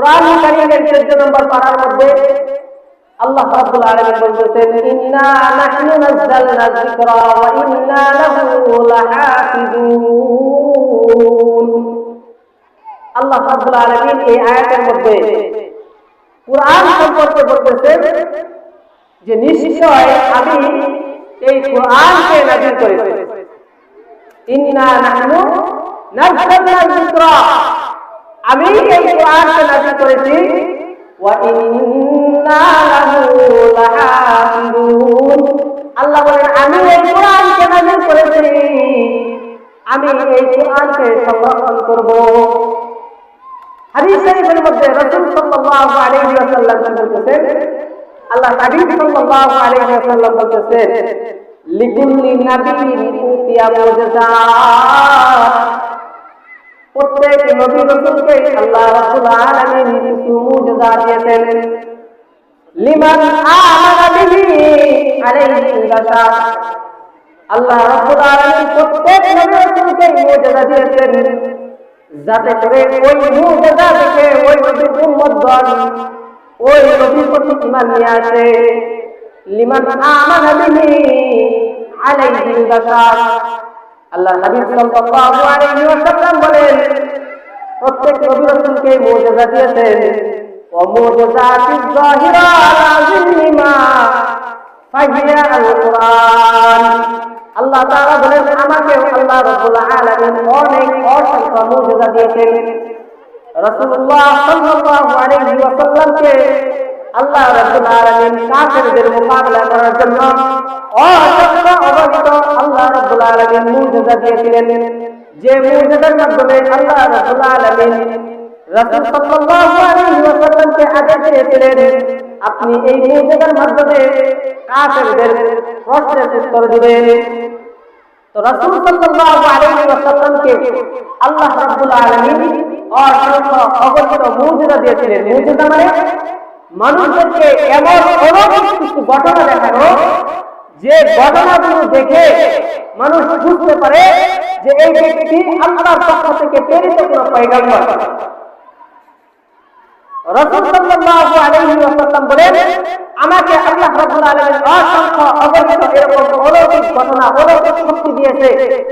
কুরআন কারীমের 14 নম্বর পারার মধ্যে আল্লাহ রাব্বুল আলামিন বলতেছেন, ইন্না নাহনু নাযালনা যিকরা ওয়া ইন্না লাহু লাহাফিজুন। আল্লাহ রাব্বুল আলামিন এই আয়াতের মধ্যে কুরআন সম্পর্কে বলতেছেন যে নিশ্চয় আমি এই কুরআনকে নাযিল করেছি। ইন্না নাহনু নাযালনা যিকরা, আমি এই কুরআনকে নাযিল করেছি, ওয়া ইন্না লাহু লাহাফিজুন। আল্লাহ বলেন আমি এই কুরআনকে নাযিল করেছি, আমি এই কুরআনকে সংরক্ষণ করব। হাদিস শরীফের মধ্যে রাসূল সাল্লাল্লাহু আলাইহি ওয়াসাল্লাম বলতেছেন, আল্লাহ নবী সাল্লাল্লাহু আলাইহি ওয়াসাল্লাম বলতেছেন, লিকুল্লি নাবিয়্যিন উতিয়া মুজজাত। প্রত্যেক নবী রাসূলকে আল্লাহ রাব্বুল আলামিন কিছু মুজজাত দিয়েছেন। লিমান আমানা বিহি আলাইহি বাশার, আল্লাহ রাব্বুল আলামিন প্রত্যেক নবী রাসূলকে মুজজাত দিয়েছেন যাতে করে ওই মুজজাত দেখে ওই নবীর উম্মতগণ ওই নবীর প্রতি ঈমান নিয়ে আসে। লিমান আমানা বিহি আলাইহি বাশার, আল্লাহ নবী সাল্লাল্লাহু আলাইহি ওয়াসাল্লাম বলেন প্রত্যেক নবী রাসূলকে মুজজাত দিয়েছেন। ওয়া মুজজাতিজ যাহিরা লাযিমা ফাহিয়া আল কুরআন। আল্লাহ তাআলা বলেন আমাকে আল্লাহ রাব্বুল আলামিন অনেক অসংখ্য মুজজাত দিয়েছেন। রাসূলুল্লাহ সাল্লাল্লাহু আলাইহি ওয়াসাল্লামকে আল্লাহ রাব্বুল আলামিন কাফেরদের মোকাবেলা করার জন্য অসংখ্য অগণিত আল্লাহ রাব্বুল আলামিন মুজজাত দিয়েছিলেন। যে মুজজাতের মাধ্যমে আল্লাহ রাব্বুল আলামিন রাসূল সাল্লাল্লাহু আলাইহি ওয়াসাল্লামকে আদেশ দিয়েছিলেন আপনি এই মুজজাতের মাধ্যমে কাফেরদের প্রশ্নের উত্তর দিবেন। তো রাসূল সাল্লাল্লাহু আলাইহি ওয়াসাল্লামকে আল্লাহ রাব্বুল আলামিন অসংখ্য অগণিত মুজজাত দিয়েছিলেন। মুজজাত মানে মানুষদেরকে এমন অলৌকিক কিছু ঘটনা দেখানো যে ঘটনাগুলো দেখে মানুষ বুঝতে পারে যে এই ব্যক্তি আল্লাহর পক্ষ থেকে প্রেরিত কোনো পয়গম্বর। রাসূল সাল্লাল্লাহু আলাইহি ওয়াসাল্লাম বলেন আমাকে আল্লাহ রাব্বুল আলামিন অসংখ্য অগণিত এরকম অলৌকিক ঘটনা অলৌকিক শক্তি দিয়েছে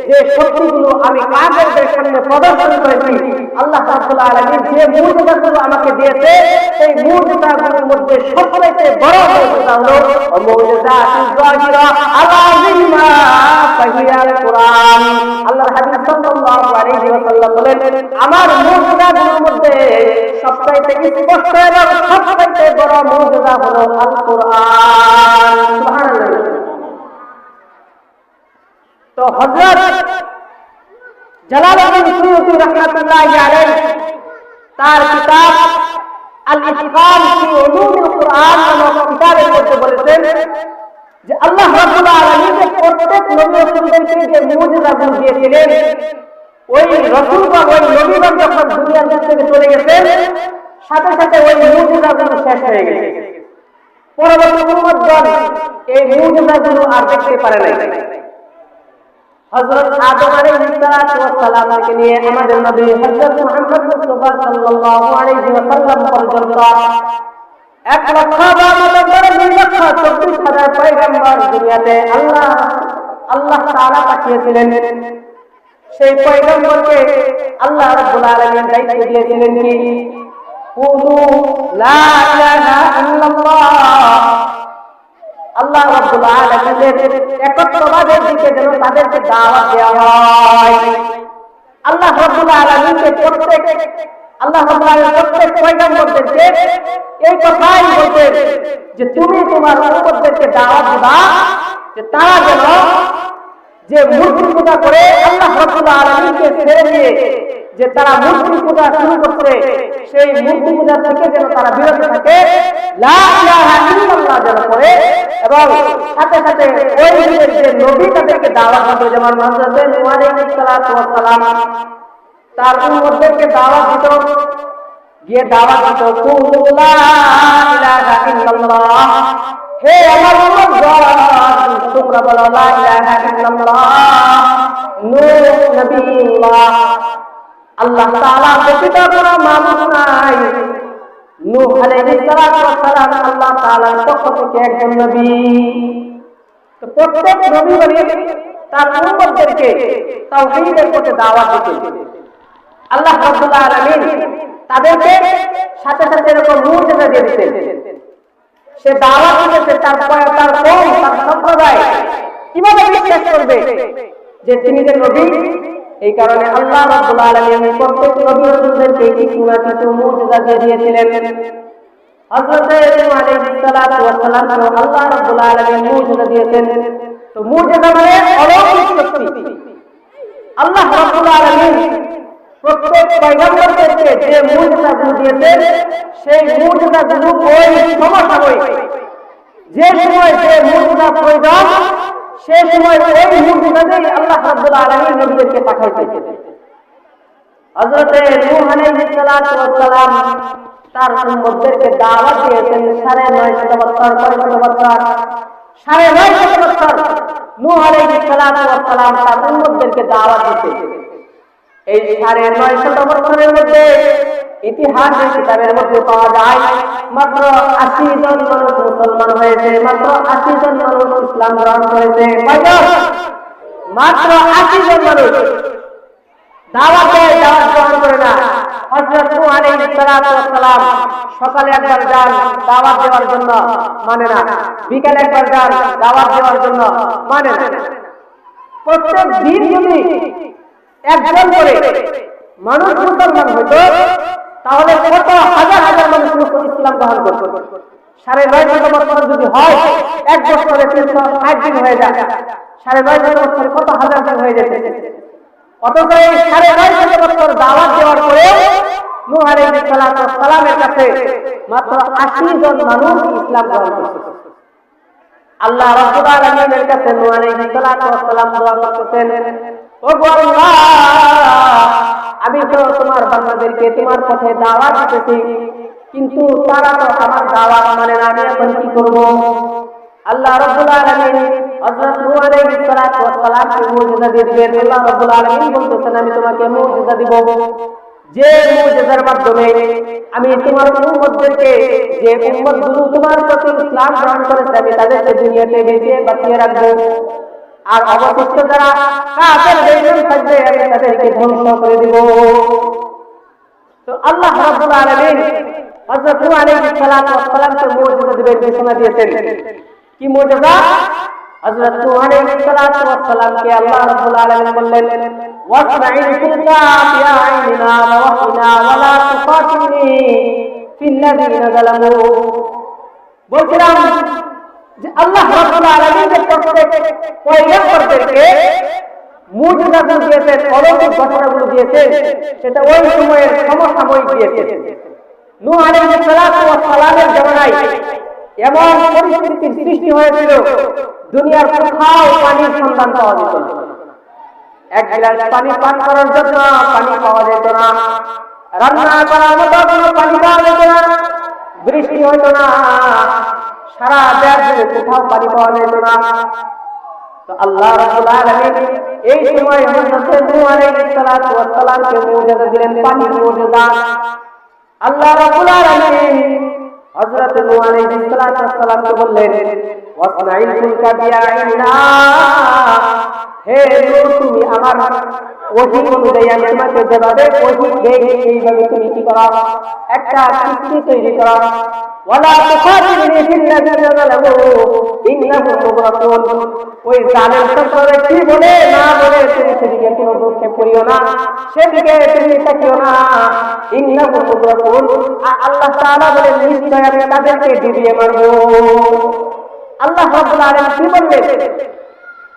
যে শক্তিগুলো আমি কাফেরদের সামনে প্রদর্শন করেছি। আল্লাহ রাব্বুল আলামিন যে মুজজাতগুলো আমাকে দিয়েছে সেই মুজজাতগুলোর মধ্যে সবচেয়ে বড় মুজজাত হলো মুজজাতুজ যাহিরা আল-আযীমা ফাহিয়াল কুরআন। আল্লাহর হাবিব সাল্লাল্লাহু আলাইহি ওয়াসাল্লাম বলেন আমার মুজজাতগুলোর মধ্যে সবচেয়ে স্পষ্ট এবং সবচেয়ে বড় মুজজাত হলো আল কুরআন। সুবহানাল্লাহ। তো হযরত জালালউদ্দিন সুয়ুতী রাহমাতুল্লাহি আলাইহি তার কিতাব আল ইতকান ফি উলুমিল কুরআন নামক কিতাবের মধ্যে বলেছেন যে আল্লাহ রাব্বুল আলামিন প্রত্যেক নবী রাসূলদেরকে যে মুজজাতগুলো দিয়েছিলেন ওই রাসূল বা ওই নবীগণ যখন দুনিয়ার থেকে চলে গেছেন সাথে সাথে ওই মুজজাতগুলো শেষ হয়ে গেছে। পরবর্তী উম্মতগণ এই মুজজাতগুলো আর দেখতে পারে নাই। হযরত আদম আলাইহিস সালাম থেকে নিয়ে আমাদের নবী হযরত মুহাম্মদ মুস্তাফা সাল্লাল্লাহু আলাইহি ওয়াসাল্লাম পর্যন্ত 1,32,24,000 পয়গম্বর দুনিয়াতে আল্লাহ তাআলা পাঠিয়েছিলেন। সেই পয়গম্বরকে আল্লাহ রাব্বুল আলামিন দায়িত্ব দিয়েছিলেন কি কুলু লা ইলাহা ইল্লাল্লাহ। আল্লাহ রাব্বুল আলামিনের একত্ববাদের দিকে যেন তাদেরকে দাওয়াত দেওয়া হয়। আল্লাহ রাব্বুল আলামিনকে প্রত্যেক পয়গম্বরদেরকে এই কথাই বলতেন যে তুমি তোমার উম্মতদেরকে দাওয়াত দিবা যে তারা যেন যে মূর্তি পূজা করে আল্লাহ রাব্বুল আলামিনকে ছেড়ে দিয়ে যে তারা মূর্তি পূজা শুরু করছে সেই মূর্তি পূজা থেকে যেন তারা বিরত থাকে, লা ইলাহা ইল্লাল্লাহ যেন করে এবং সাথে সাথে ওই যে নবী তাদেরকে দাওয়াত দিত যেমন হযরত নূহ আলাইহিস সালাম তার উম্মতদেরকে দাওয়াত দিত গিয়ে দাওয়াত দিত কুলু লা ইলাহা ইল্লাল্লাহ। হে আমার উম্মতগণ তোমরা বলো লা ইলাহা ইল্লাল্লাহ। নূহ নবিয়ুল্লাহ আল্লাহ তাআলা ব্যতীত কোনো মাবুদ নাই, নূহ আলাইহিস সালাম আল্লাহ তাআলার পক্ষ থেকে একজন নবী। তো প্রত্যেক নবী তার উম্মতদেরকে তাওহীদের পথে দাওয়াত দিতেন। আল্লাহ রাব্বুল আলামিন তাদেরকে সাথে সাথে এরকম মুজিজা দিয়ে দিতেন। সে দাওয়াত দিতেছে, তার কওম, তার সম্প্রদায় কিভাবে বিশ্বাস করবে যে তিনি যে নবী। এই কারণে আল্লাহ রাব্বুল আলামিন প্রত্যেক নবী রাসূলদেরকে কিছু না কিছু মুজিজা দিয়ে দিয়েছিলেন। হযরত নূহ আলাইহিস সালাম আল্লাহ রাব্বুল আলামিন মুজিজা দিয়েছেন। তো মুজিজা মানে অলৌকিক শক্তি। আল্লাহ রাব্বুল আলামিন প্রত্যেক পয়গম্বরদেরকে যে মুজিজাগুলো দিয়েছেন, সেই মুজিজাগুলো ওই সমসাময়িক, যে সময় যে মুজিজা প্রয়োজন সেই সময় ওই মুজিজাতেই আল্লাহ রাব্বুল আলামিন নবীদেরকে পাঠাইতেন। হযরত নূহ আলাইহিস সালাম তার উম্মতদেরকে দাওয়াত দিয়েছেন 950 বছর, 950 বছর, 950 বছর নূহ আলাইহিস সালাম তার উম্মতদেরকে দাওয়াত দিয়েছেন। এই 950 বছরের মধ্যে ইতিহাসের কিতাবের মধ্যে পাওয়া যায় মাত্র 80 জন মানুষ মুসলমান হয়েছে, মাত্র 80 জন মানুষ ইসলাম গ্রহণ করেছে। মাত্র 80 জন মানুষ দাওয়াত গ্রহণ করে না। হযরত নূহ আলাইহিস সালাম সকালে একবার যান দাওয়াত দেওয়ার জন্য, মানে না। বিকালে একবার যান দাওয়াত দেওয়ার জন্য, মানে না। প্রত্যেক দিন যদি একজন করে মানুষ মুসলমান হতো, তাহলে কত হাজার হাজার মানুষ ইসলাম গ্রহণ করত। 950 বছর যদি হয়, এক বছরে 360 দিন হয়ে যায়, 950 বছরে কত হাজার দিন হয়ে যেত। অথচ এই 950 বছর দাওয়াত দেওয়ার পরে নূহ আলাইহিস সালামের কাছে মাত্র 80 জন মানুষ ইসলাম গ্রহণ করত। আল্লাহ রাব্বুল আলামিনের কাছে নূহ আলাইহিস সালাম দোয়া করতেন, ও আল্লাহ, আমি তো তোমার বান্দাদেরকে তোমার পথে দাওয়াত দিতেছি, কিন্তু তারা তো আমার দাওয়াত মানে না, আমি এখন কি করব? আল্লাহ রাব্বুল আলামিন হযরত নূহ আলাইহিস সালামকে মুজিজা দিয়ে দিলেন। আল্লাহ রাব্বুল আলামিন বলতেছেন, আমি তোমাকে মুজিজা দিব, যে মুজিজার মাধ্যমে আমি তোমার উম্মতদেরকে, যে উম্মতগুলো তোমার প্রতি ইসলাম গ্রহণ করেছে, আমি তাদেরকে দুনিয়াতে বেঁচে বাঁচিয়ে রাখবো। আর অবশিষ্ট যারা কাফের বেঈমান থাকবে, আমি তাদেরকে ধ্বংস করে দিব। তো আল্লাহ রাব্বুল আলামিন হযরত নূহ আলাইহিস সালামকে মুজিজা দিবেন ঘোষণা দিয়েছেন। কি মুজিজা? হযরত নূহ আলাইহিস সালামকে আল্লাহ রাব্বুল আলামিন বললেন, ওয়াসনাইল ফুলকা বিআইনিনা ওয়া ওয়াহনা ওয়া লা তুফাতিনি ফিল্লাযিনা যালামু। বলছিলাম যে আল্লাহ রাব্বুল আলামিন যে প্রত্যেক পয়গম্বরদেরকে মুজিজাগুলো দিয়েছেন, অলৌকিক ঘটনাগুলো দিয়েছেন, সেটা ওই সময়ের সমসাময়িক দিয়েছেন। নূহ আলাইহিস সালামের জামানায় এমন পরিস্থিতির সৃষ্টি হয়েছিল, দুনিয়ার কোথাও পানির সন্ধান পাওয়া যেত না। এক গ্লাস পানি পান করার জন্য পানি পাওয়া যেত না, রান্না করার মতো কোনো পানি পাওয়া যেত না, বৃষ্টি হতো না, সারা দেশ জুড়ে কোথাও পানি পাওয়া যেত না। তো আল্লাহ রাব্বুল আলামিন এই সময় হযরত নূহ আলাইহিস সালামকে মুজিজা দিলেন, পানির মুজিজা। আল্লাহ রাব্বুল আলামিন হযরত নূহ আলাইহিস সালামকে বললেন, ওয়াসনাইল ফুলকা বিআইনিনা, হে নূহ, তুমি আমার ওহী অনুযায়ী আমি তোমাকে যেভাবে ওহী দেই সেইভাবে তুমি কি করো, একটা কিস্তি তৈরি করো। ওয়ালা তুফাতিনি ফিল্লাযিনা যালামু ইন্নাহুম মুগরাকুন। ওই জালেম সম্প্রদায় কি বলে না বলে তুমি সেদিকে কোনো দুঃখে পড়িও না, সেদিকে তুমি তাকিও না। ইন্নাহুম মুগরাকুন, আল্লাহ তাআলা বলেন নিশ্চয় আমি তাদেরকে ডুবিয়ে মারব। আল্লাহ রাব্বুল আলামিন কি বললেন?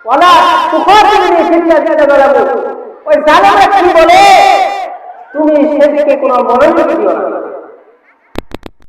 ওয়ালা তুফাতিনি ফিল্লাযিনা যালামু। ওই জালেমরা কি বলে তুমি সেদিকে কোনো মনোযোগ দিও না।